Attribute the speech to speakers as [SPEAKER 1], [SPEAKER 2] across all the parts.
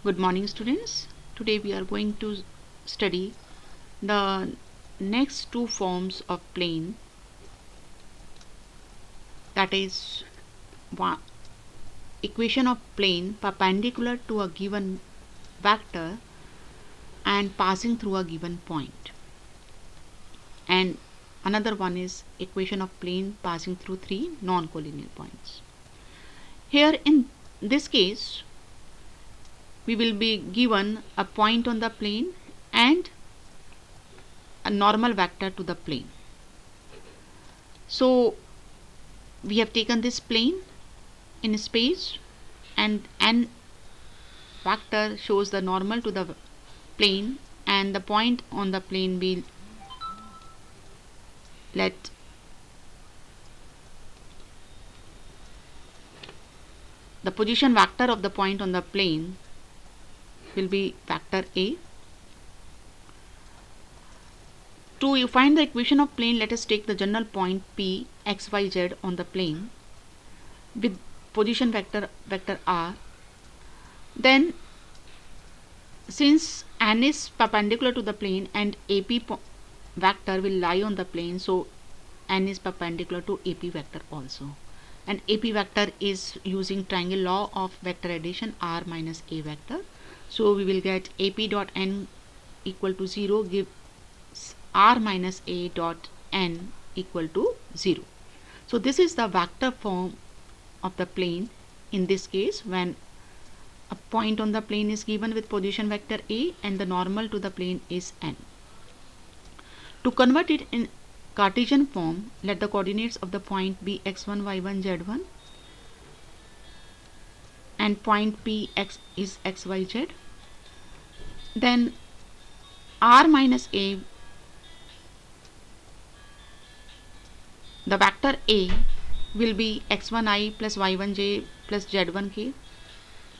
[SPEAKER 1] Good morning, students. Today we are going to study the next two forms of plane, that is equation of plane perpendicular to a given vector and passing through a given point, and another one is equation of plane passing through three non-collinear points. Here in this case we will be given a point on the plane and a normal vector to the plane. So we have taken this plane in space and n vector shows the normal to the plane, and the point on the plane will let the position vector of the point on the plane will be vector A. To find the equation of plane, let us take the general point P x y z on the plane with position vector r. Then since n is perpendicular to the plane and AP vector will lie on the plane, so n is perpendicular to AP vector also, and AP vector is using triangle law of vector addition r minus a vector. So we will get AP dot n equal to 0 gives r minus a dot n equal to 0. So this is the vector form of the plane in this case when a point on the plane is given with position vector a and the normal to the plane is n. To convert it in Cartesian form, let the coordinates of the point be x1, y1, z1 and point P x is x, y, z. Then r minus a, the vector a will be x1i plus y1j plus z1k.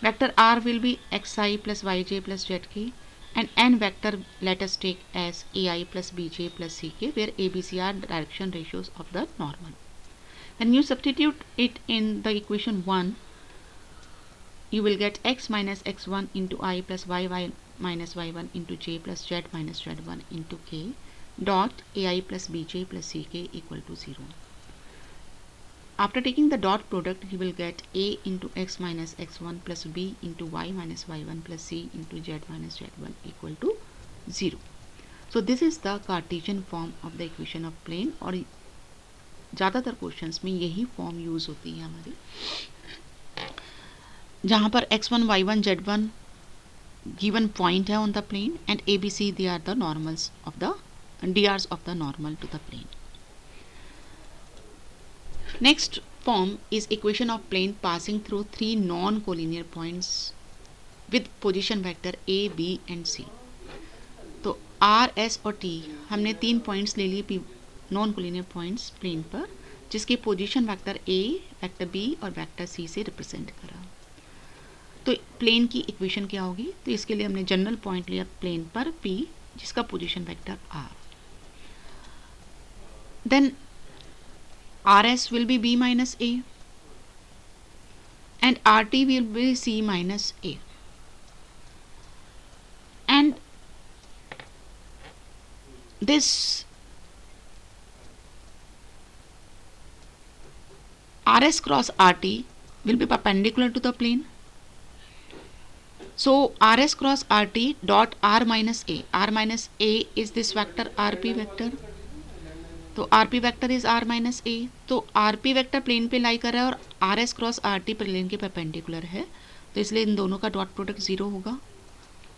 [SPEAKER 1] Vector r will be xi plus yj plus zk, and n vector let us take as ai plus bj plus ck, where abc are direction ratios of the normal. When you substitute it in the equation 1, you will get x minus x1 into I plus y minus y1 into j plus z minus z1 into k dot ai plus bj plus ck equal to 0. After taking the dot product, you will get a into x minus x1 plus b into y minus y1 plus c into z minus z1 equal to 0. So this is the Cartesian form of the equation of plane, और ज़्यादातर questions में यही form use होती है हमारी, जहाँ पर x1, y1, z1 given point है on the plane and ABC they are the normals of the drs of the normal to the plane. Next form is equation of plane passing through three non-collinear points with position vector a, b and c. तो r, s और t हमने तीन points ले लिए non collinear points plane पर, जिसके position vector a, vector b और vector c से रिप्रेजेंट करा. तो प्लेन की इक्वेशन क्या होगी? तो इसके लिए हमने जनरल पॉइंट लिया प्लेन पर p, जिसका position vector r. Then rs will be b minus a and rt will be c minus a, and this rs cross rt will be perpendicular to the plane. So rs cross rt dot r minus a is this vector rp vector. तो rp vector is r minus A, तो rp vector plane पे लाई कर रहा है और rs cross rt plane के perpendicular है, तो इसलिए इन दोनों का डॉट प्रोडक्ट 0 होगा.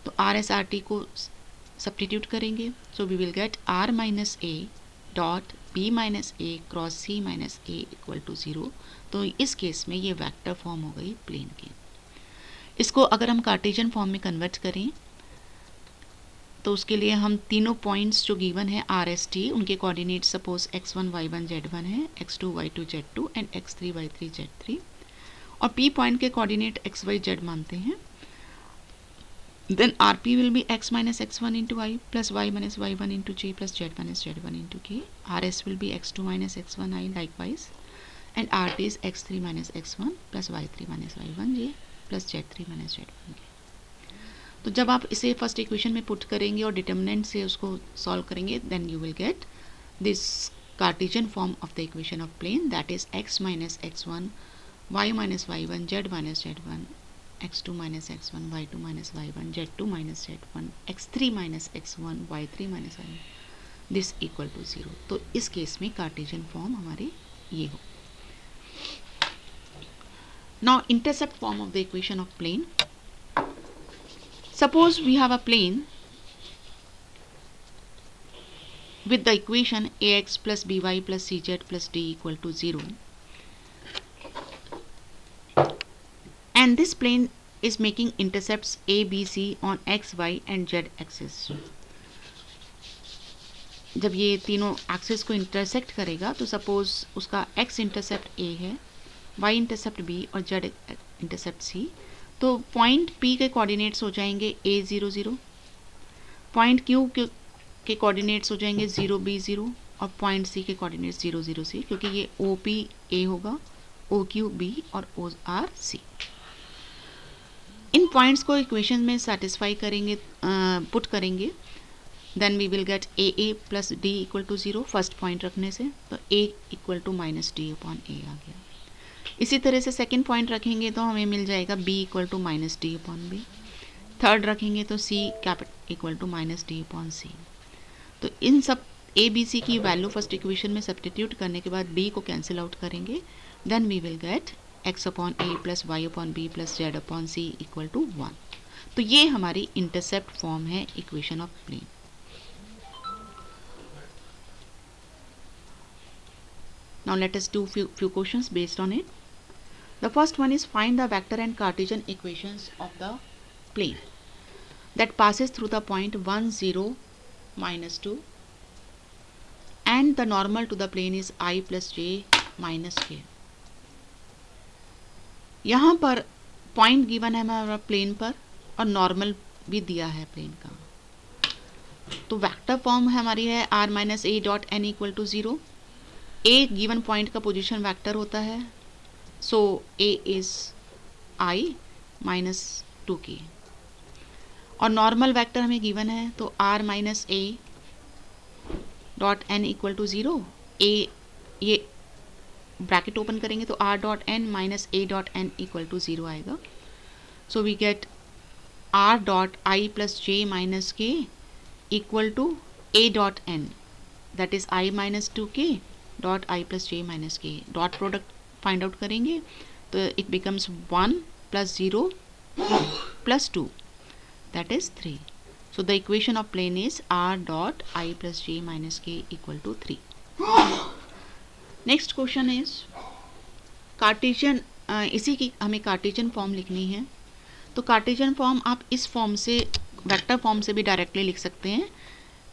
[SPEAKER 1] तो rs rt को सब्स्टिट्यूट करेंगे, so we will get r minus a dot b minus a cross c minus a equal to 0. तो इस केस में ये वेक्टर फॉर्म हो गई प्लेन की. इसको अगर हम कार्टेशियन फॉर्म में कन्वर्ट करें तो उसके लिए हम तीनों पॉइंट्स जो गिवन है आर एस टी, उनके coordinate suppose x1 y1 z1 है, x2 y2 z2 and x3 y3 z3, और p पॉइंट के कोऑर्डिनेट x y z मानते हैं. Then rp will be x minus x1 into i plus y minus y1 into j plus z minus z1 into k. rs will be x2 minus x1 i likewise, and rt is x3 minus x1 plus y3 minus y1 j plus z3 minus z1 k. तो जब आप इसे first equation में put करेंगे और determinant से उसको solve करेंगे, then you will get this Cartesian form of the equation of plane, that is x minus x1, y minus y1, z minus z1, x2 minus x1, y2 minus y1, z2 minus z1, x3 minus x1, y3 minus y1, this equal to 0। तो इस case में Cartesian form हमारी ये हो। Now intercept form of the equation of plane, suppose we have a plane with the equation ax plus by plus cz plus d equal to 0, and this plane is making intercepts a, b, c on x, y and z axis। जब ये तीनों axis को intersect करेगा तो suppose उसका x intercept a है, y intercept b और z intercept c, तो पॉइंट P के कोऑर्डिनेट्स हो जाएंगे a0 0, पॉइंट Q के कोऑर्डिनेट्स हो जाएंगे 0 b 0 और पॉइंट C के कोऑर्डिनेट्स 0 0 c, क्योंकि ये OP A होगा, OQ B और OR C। इन पॉइंट्स को इक्वेशन में सेटिस्फाई करेंगे, पुट करेंगे, then we will get AA plus D equal to 0 first point रखने से, तो A इक्वल to minus D upon A आ गया। इसी तरह से सेकेंड पॉइंट रखेंगे तो हमें मिल जाएगा b equal to minus D upon B, third रखेंगे तो c capital equal to minus D upon C. तो इन सब a b c की वैल्यू फर्स्ट इक्वेशन में सब्स्टिट्यूट करने के बाद d को कैंसिल आउट करेंगे, then we will get x upon a plus y upon b plus z upon c equal to 1। तो ये हमारी इंटरसेप्ट फॉर्म है equation of plane. Now let us do few questions based on it. The first one is find the vector and Cartesian equations of the plane that passes through the point 1 0 minus 2 and the normal to the plane is I plus j minus k। यहाँ पर point given है हमारा plane पर और normal भी दिया है plane का। तो वेक्टर फॉर्म हमारी है r minus a dot n equal to 0। A given point का पोजीशन वेक्टर होता है, so a is i minus 2k और नॉर्मल वेक्टर हमें गिवन है, तो r minus a dot n equal to 0। ए ये ब्रैकेट ओपन करेंगे तो r dot n minus a dot n equal to 0 आएगा। So we get r dot I plus J minus के equal to a dot N, that is i minus 2k dot I plus J minus K. Dot product find out करेंगे तो it becomes 1 plus 0 plus 2, that is 3। So the equation of plane is r dot I plus J minus के equal to 3। Next question is Cartesian, इसी की हमें Cartesian form लिखनी है। तो Cartesian form आप इस फॉर्म से, वेक्टर फॉर्म से भी डायरेक्टली लिख सकते हैं।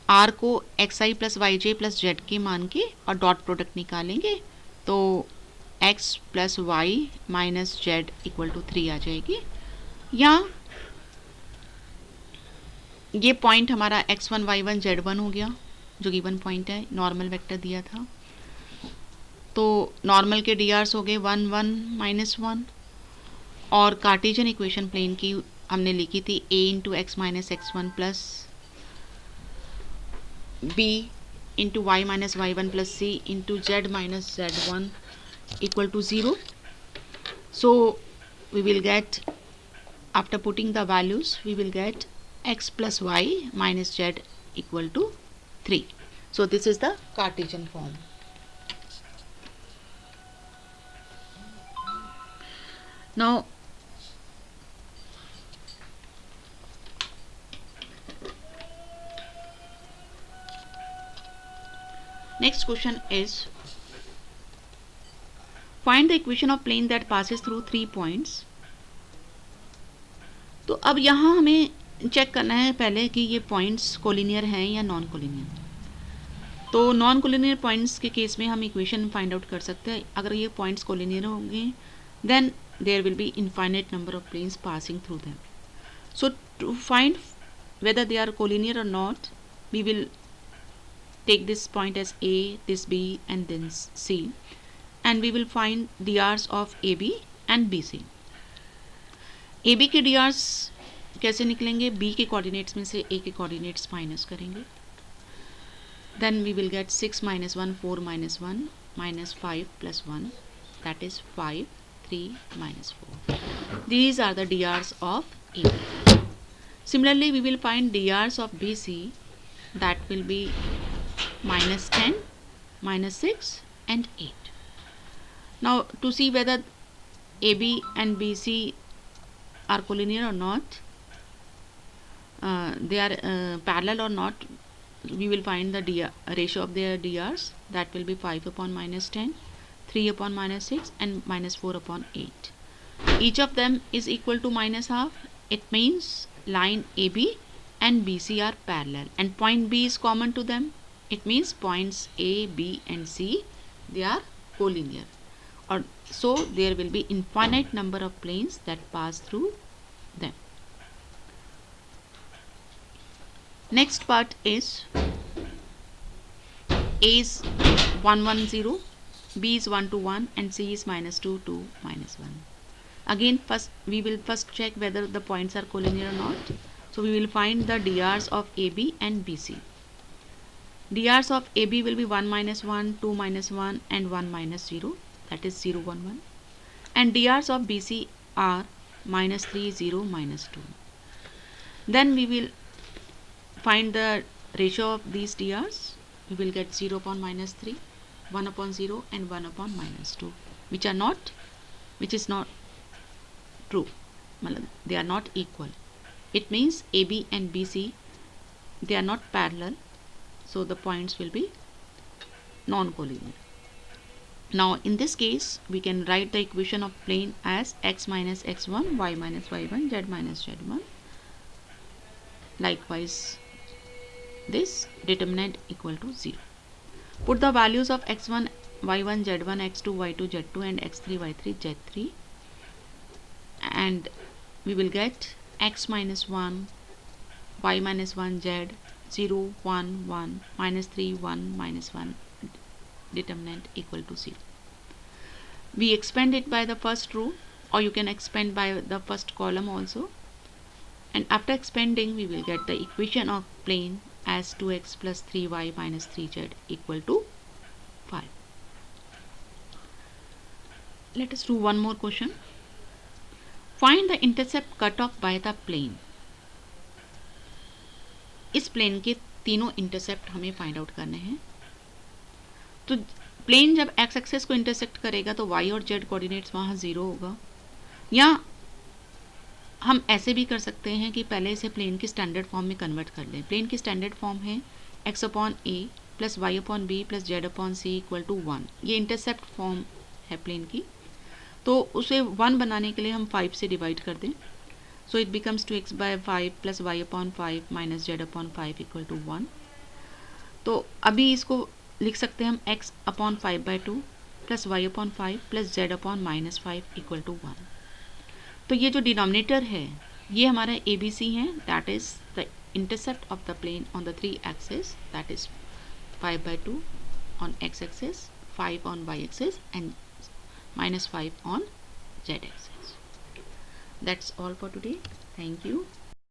[SPEAKER 1] r को xi plus y j plus z के मान के और डॉट प्रोडक्ट निकालेंगे तो x plus y minus z equal to 3 आ जाएगी। या ये पॉइंट हमारा x1 y1 z1 हो गया जो गिवन पॉइंट है, नॉर्मल वेक्टर दिया था। तो नॉर्मल के drs हो गए 1 1 माइनस 1 और कार्टेशियन इक्वेशन प्लेन की हमने लिखी थी a into x minus x1 plus b into y minus y1 plus c into z minus z1 equal to 0. So we will get, after putting the values, we will get x plus y minus z equal to 3. So this is the Cartesian form. Now next question is find the equation of plane that passes through 3 points। तो अब यहाँ हमें check करना है पहले कि ये points collinear हैं या नॉन कोलिनियर। तो नॉन कोलिनियर पॉइंट्स के केस में हम इक्वेशन फाइंड आउट कर सकते हैं। अगर ये पॉइंट्स कोलिनियर होंगे then there will be infinite number of planes passing through them. So to find whether they are collinear or not, we will take this point as A, this B and then C, and we will find drs of AB and BC। AB के drs कैसे निकलेंगे, b के coordinates में से a के coordinates minus करेंगे. Then we will get 6 minus 1, 4 minus 1, minus 5 plus 1, that is 5, 3 minus 4. These are the DRs of AB. Similarly, we will find DRs of BC, that will be minus 10, minus 6 and 8. Now to see whether AB and BC are collinear or not, they are parallel or not, we will find the ratio of their DRs, that will be 5 upon minus 10, 3 upon minus 6 and minus 4 upon 8. Each of them is equal to minus half. It means line AB and BC are parallel and point B is common to them. It means points A, B and C, they are collinear. Or so there will be infinite number of planes that pass through them. Next part is A is 1, 1, 0, B is 1, 2, 1 and C is minus 2, 2, minus 1. Again we will first check whether the points are collinear or not. So we will find the DRs of AB and BC. DRs of AB will be 1 minus 1, 2 minus 1 and 1 minus 0, that is 0, 1, 1. And DRs of BC are minus 3, 0, minus 2. Then we will find the ratio of these DRs. We will get 0 upon minus 3, 1 upon 0 and 1 upon minus 2, which is not true. They are not equal. It means AB and BC, they are not parallel, so the points will be non-collinear. Now in this case we can write the equation of plane as x minus x1, y minus y1, z minus z1. Likewise this determinant equal to 0. Put the values of x1, y1, z1, x2, y2, z2 and x3, y3, z3 and we will get x minus 1, y minus 1, z, 0, 1, 1, minus 3, 1, minus 1, determinant equal to 0. We expand it by the first row, or you can expand by the first column also, and after expanding we will get the equation of plane as 2x plus 3y minus 3z equal to 5. Let us do one more question. Find the intercept cut off by the plane. इस plane के तीनों intercept हमें find out करने हैं. तो plane जब x access को intersect करेगा तो वाई और जेड कोऑर्डिनेट्स वहाँ 0 होगा. या हम ऐसे भी कर सकते हैं कि पहले इसे प्लेन की स्टैंडर्ड फॉर्म में कन्वर्ट कर लें. प्लेन की स्टैंडर्ड फॉर्म है x upon a plus y upon b plus z upon c equal to 1. ये इंटरसेप्ट फॉर्म है प्लेन की. तो उसे 1 बनाने के लिए हम 5 से डिवाइड कर दें. So it becomes 2x by 5 plus y upon 5 minus z upon 5 equal to 1. तो अभी इसको लिख सकते हैं हम x upon 5/2 plus y upon 5 plus z upon minus 5 equal to 1. तो ये जो डिनोमिनेटर है ये हमारा ABC है, that is the intercept of the plane on the 3 axis, that is 5/2 on x axis, 5 on y axis and minus 5 on z axis. That's all for today. Thank you.